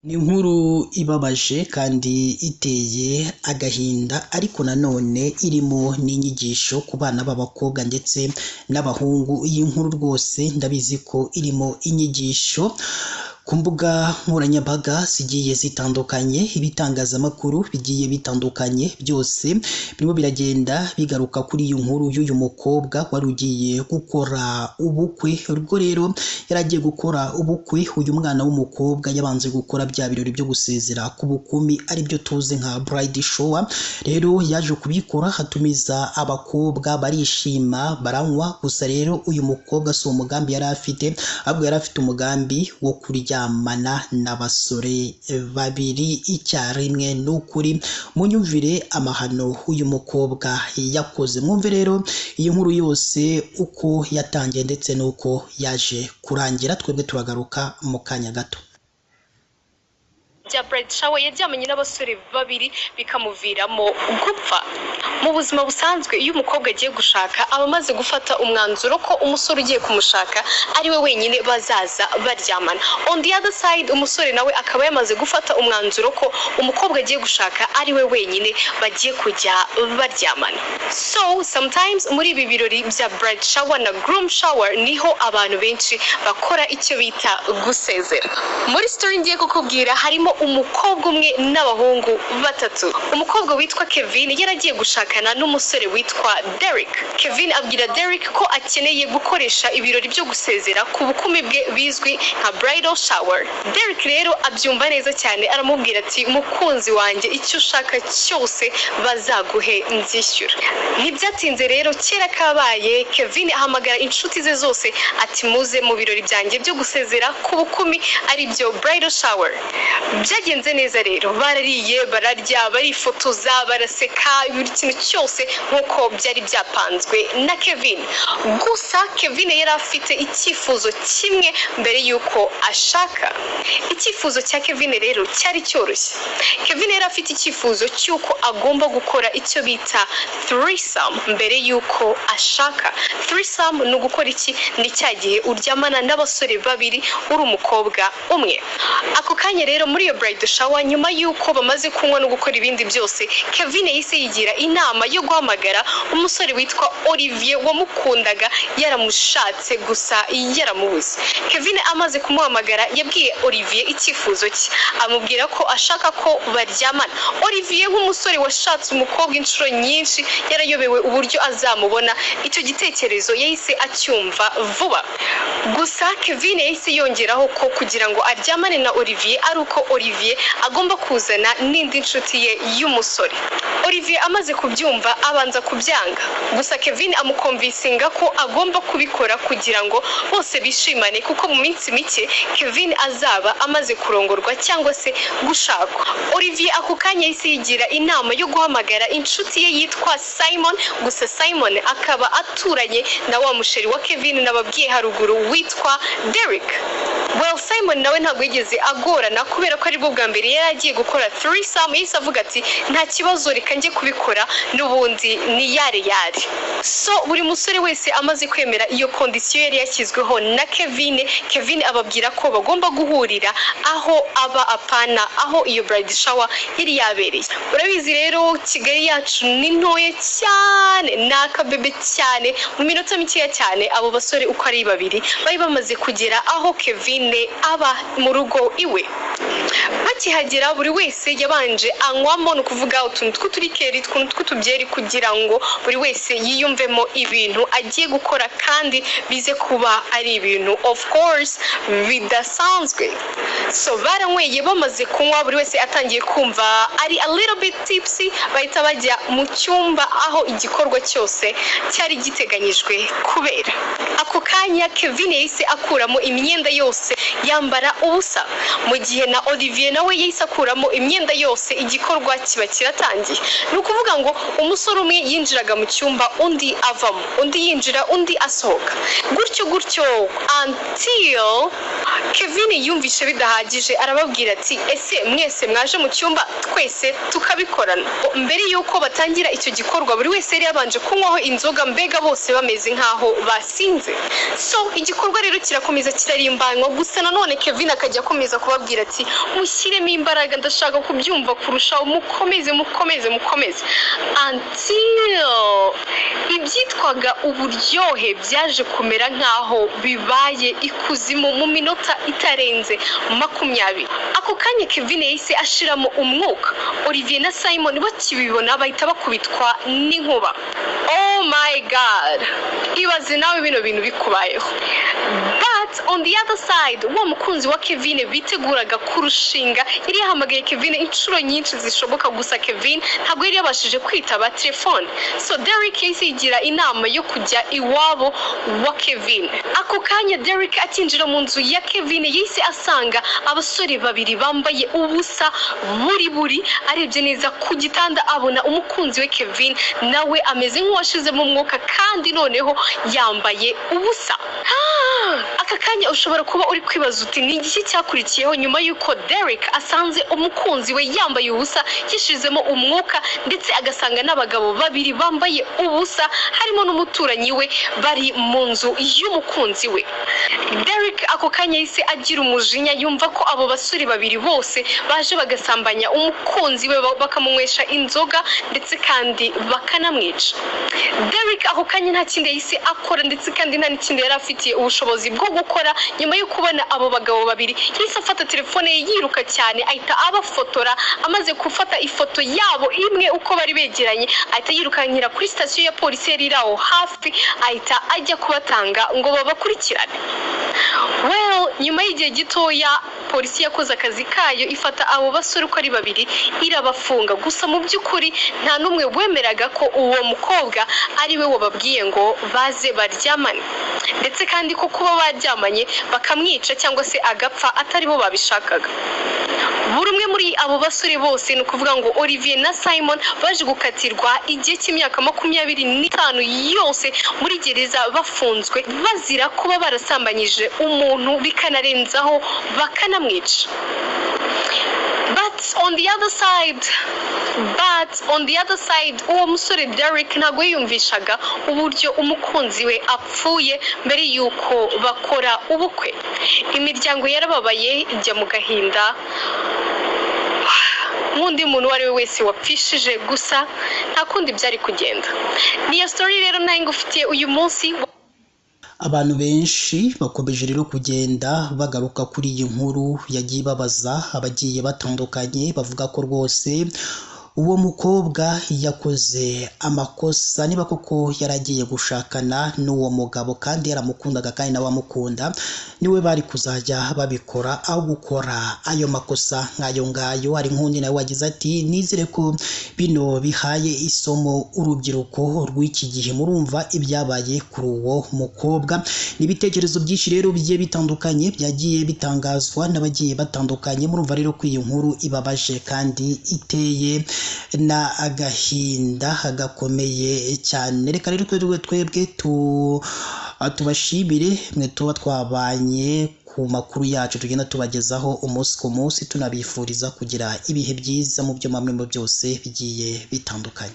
Ni inkuru ibabaje kandi iteye agahinda ariko nanone irimo n'inyigisho ku bana b'abakobwa ndetse n'abahungu. Iyi nkuru rwose ndabizi ko irimo inyigisho ku mbuga nkoranyambaga zigiye zitandukanye, ibitangazamakuru bigiye bitandukanye byose birimo biragenda bigaruka kuri iyi nkuru y'uyu mukobwa wari ugiye gukora ubukwe. Ubwo rero yari agiye gukora ubukwe, uyu mwana w'umukobwa yabanze gukora bya birori byo gusezera ku bukumi aribyo tuzi nka bride shower. Rero yaje kubikora hatumiza abakobwa barishima baranywa, gusa rero uyu mukobwa si umugambi yari afite, ahubwo yari afite umugambi wo kuryamana n'abasore babiri icyarimwe. N'ukuri munyumvire amahano uyu mukobwa yakoze, mwumve rero iyi nkuru yose uko yatangiye ndetse n'uko yaje kurangira. Twebwe turagaruka mu kanya gato. bya bride shower yaryamanye n'abasore babiri bikamuviramo gupfa. Mu buzima busanzwe iyo umukobwa agiye gushaka aba amaze gufata umwanzuro ko umusore ugiye kumushaka ari we wenyine bazaza baryamana. On the other side umusore nawe akaba yamaze gufata umwanzuro ko umukobwa agiye gushaka ari we wenyine bagiye kujya baryamana. So sometimes muri ibi birori bya bride shower na groom shower niho abantu benshi bakora icyo bita gusezera. Muri story ngiye kukubwira harimo umukobwa umwe n'abahungu batatu. Umukobwa witwa Kevin yaragiye gushakana n'umusore witwa Derek. Kevin abwira Derek ko akeneye gukoresha ibirori byo gusezera ku bukumi bwe bizwi nka bridal shower. Derek rero abyumva neza cyane, aramubwira ati mukunzi wanjye icyo ushaka cyose bazaguhe nzishyura. Ntibyatinze rero kera kabaye, Kevin ahamagara inshuti ze zose ati muze mu birori byanjye byo gusezera ku bukumi aribyo bridal shower. Byagenze neza rero, barariye bararya barifotoza baraseka, buri kintu cyose nk'uko byari byapanzwe na Kevin. Gusa Kevin yari afite icyifuzo kimwe mbere y'uko ashaka. Icyifuzo cya Kevin rero cyari cyoroshye. Kevin yari afite icyifuzo cy'uko agomba gukora icyo bita threesome mbere y'uko ashaka. Threesome ni ugukora iki? Ni cya gihe uryamana n'abasore babiri uri umukobwa umwe. Ako kanya rero muri iyo bride shower, nyuma y'uko bamaze kunywa no gukora ibindi byose, Kevin yahise yigira inama yo guhamagara umusore witwa Olivier wamukundaga yaramushatse gusa yaramubuze. Kevin amaze kumuhamagara yabwiye Olivier icyifuzo cye, amubwira ko ashaka ko baryamana. Olivier nk'umusore washatse umukobwa inshuro nyinshi yarayobewe uburyo azamubona, icyo gitekerezo yahise acyumva vuba. Gusa Kevin yahise yongeraho ko kugira ngo aryamane na Olivier ari uko Olivier agomba kuzana n'indi nshuti ye y'umusore. Olivier amaze kubyumva abanza kubyanga, gusa Kevin amukonvinsinga ko agomba kubikora kugira ngo bose bishimane, kuko mu minsi mike Kevin azaba amaze kurongorwa cyangwa se gushakwa. Olivier ako kanya yahise yigira inama yo guhamagara inshuti ye yitwa Simon, gusa Simon akaba aturanye na wa musheri wa Kevin nababwiye haruguru witwa Derek. Well, Simon nawe ntabwo yigeze agorana kubera ko ari bwo bwa mbere yari agiye gukora threesome. Yahise avuga ati nta kibazo reka njye kubikora n'ubundi ni yare. So buri musore wese amaze kwemera iyo kondisiyo yari yashyizweho na Kevin ababwira ko bagomba guhurira aho aba apana aho iyo bride shower yari yabereye. Urabizi rero Kigali yacu ni ntoya cyane, ni akabebe cyane. Mu minota mikeya cyane abo basore uko ari babiri bari bamaze kugera aho Kevin aba mu rugo iwe. Bakihagera buri wese yabanje anywamo, ni ukuvuga utuntu tw'uturikeri tw'utubyeri kugira ngo buri wese yiyumvemo ibintu agiye gukora kandi bize kuba ari ibintu of course bidasanzwe. So baranyweye, bamaze kunywa buri wese atangiye kumva ari a little bit tipsy, bahita bajya mu cyumba aho igikorwa cyose cyari giteganyijwe kubera. Ako kanya Kevin yahise akuramo imyenda yose yambara ubusa, mu gihe na Olivier nawe yahise akuramo imyenda yose igikorwa kiba kiratangiye. Ni ukuvuga ngo umusore umwe yinjiraga mu cyumba undi avamo, undi yinjira undi asohoka, gutyo until Kevin yumvishe bidahagije arababwira ati ese mwese mwaje mu cyumba twese tukabikorana. Mbere yuko batangira icyo gikorwa buri wese yari yabanje kunywaho inzoga, mbega bose bameze nkaho basinze. So igikorwa rero kirakomeza kirarimbanywa, gusa nanone Kevin akajya akomeza kubabwira ati mushyiremo imbaraga, ndashaka kubyumva kurushaho, mukomeze until ibyitwaga uburyohe byaje kumera nkaho bibaye ikuzimu mu minota itarenze 20. Ako kanya Kevin yahise ashiramo umwuka. Olivier na Simon bakibibona bahita bakubitwa n'inkuba. Oh my god, ibaze nawe bino bintu bikubayeho. But on the other side, wa mukunzi wa Kevin biteguraga kurushinga yari yahamagaye Kevin inshuro nyinshi zishoboka, gusa Kevin ntabwo yari yabashije kwitaba telefone. So Derek yahise yigira inama yo kujya iwabo wa Kevin. Ako kanya Derek akinjira mu nzu ya Kevin yahise asanga abasore babiri bambaye ubusa buri arebye neza ku gitanda abona umukunzi we Kevin nawe ameze nk'uwashizemo umwuka kandi noneho yambaye ubusa. Aka kanya ushobora kuba uri kwibaza uti ni iki cyakurikiyeho nyuma yuko Derek asanze umukunzi we yambaye ubusa yishizemo umwuka, ndetse agasanga n'abagabo babiri bambaye ubusa harimo n'umuturanyi we bari mu nzu y'umukunzi we. Derek ako kanya yahise agira umujinya, yumva ko abo basore babiri bose baje bagasambanya umukunzi we, bakamunywesha inzoga ndetse kandi bakanamwica. Derek ako kanya nta kindi yahise akora, ndetse kandi nta n'ikindi yari afitiye ubushobozi bwo gukora. Nyuma yo kubona abo bagabo babiri yahise afata telefone ye yiruka cyane ahita abafotora. Amaze gufata ifoto yabo imwe uko bari begeranye ahita yirukankira kuri sitasiyo ya polisi yari iraho hafi, ahita ajya kubatanga ngo babakurikirane. Well, nyuma y'igihe gitoya polisi yakoze akazi kayo, ifata abo basore uko ari babiri irabafunga. Gusa mu by'ukuri nta n'umwe wemeraga ko uwo mukobwa ari we wababwiye ngo baze baryamane, ndetse kandi ko kuba baryamanye bakamwica cyangwa se agapfa atari bo babishakaga. Buri umwe muri abo basore bose, ni ukuvuga ngo Olivier na Simon, baje gukatirwa igihe cy'imyaka 25 yose muri gereza bafunzwe bazira kuba barasambanyije umuntu bikanarenzaho bakanamwica. But on the other side, uwo musore Derek ntabwo yiyumvishaga uburyo umukunzi we apfuye mbere yuko bakora ubukwe. Imiryango yarababaye ijya mu gahinda nk'undi muntu wari we wese wapfishije, gusa nta kundi byari kugenda. Niyo story rero nayo ngufitiye uyu munsi. Abantu benshi bakomeje rero kugenda bagaruka kuri iyi nkuru yagiye babaza abagiye batandukanye, bavuga ko rwose uwo mukobwa yakoze amakosa, niba koko yaragiye gushakana n'uwo mugabo kandi yaramukundaga kandi nawe amukunda, niwe bari kuzajya babikora aho gukora ayo makosa nk'ayo ngayo. Hari nk'undi nawe wagize ati nizere ko bino bihaye isomo urubyiruko rw'iki gihe. Murumva ibyabaye kuri uwo mukobwa. N'ibitekerezo byinshi rero bigiye bitandukanye byagiye bitangazwa n'abagiye batandukanye. Murumva rero ko iyi nkuru ibabaje kandi iteye na agahinda gakomeye cyane. Reka rero twebwe tubashimire mwe tuba twabanye ku makuru yacu tugenda tubagezaho umunsi ku munsi, tunabifuriza kugira ibihe byiza mu byo mamwe mu byose bigiye bitandukanye.